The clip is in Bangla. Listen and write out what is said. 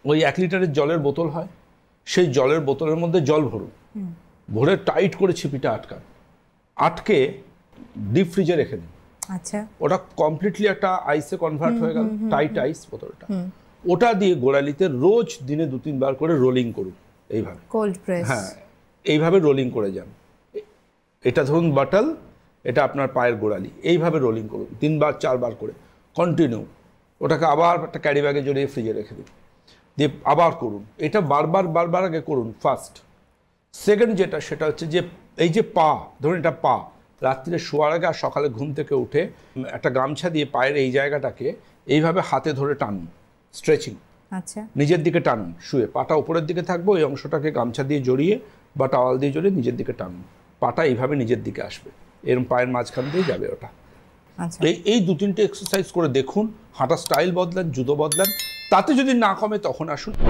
ওই 1 লিটারের জলের বোতল হয়, সেই জলের বোতলের মধ্যে জল ভরুন, ভরে টাইট করে ছিপিটা আটকে ডিপ ফ্রিজে রেখে দিন। আচ্ছা, ওটা কমপ্লিটলি একটা আইসে কনভার্ট হয়ে গেল, টাইট আইস বোতলটা। ওটা দিয়ে গোড়ালিতে রোজ দিনে 2-3 বার করে রোলিং করুন এইভাবে, কোল্ড প্রেস। হ্যাঁ, এইভাবে রোলিং করে যান। এটা ধরুন বাটল, এটা আপনার পায়ের গোড়ালি, এইভাবে রোলিং করুন 3 বার 4 বার করে কন্টিনিউ। ওটাকে আবার একটা ক্যারি ব্যাগে জড়িয়ে ফ্রিজে রেখে দিন, দিয়ে আবার করুন। এটা বারবার আগে করুন ফার্স্ট। সেকেন্ড যেটা, সেটা হচ্ছে যে এই যে পা, ধরুন এটা পা, রাত্রিরে শোয়ার আগে আর সকালে ঘুম থেকে উঠে একটা গামছা দিয়ে পায়ের এই জায়গাটাকে এইভাবে হাতে ধরে টানুন, স্ট্রেচিং। আচ্ছা, নিজের দিকে টানুন, শুয়ে পাটা উপরের দিকে থাকবে, ওই অংশটাকে গামছা দিয়ে জড়িয়ে বা টাওয়াল দিয়ে জড়িয়ে নিজের দিকে টানুন। পাটা এইভাবে নিজের দিকে আসবে, এরকম পায়ের মাঝখান দিয়ে যাবে ওটা। আচ্ছা, এই 2-3টে এক্সারসাইজ করে দেখুন, হাঁটা স্টাইল বদলান, জুতো বদলান, তাতে যদি না কমে তখন আসুন।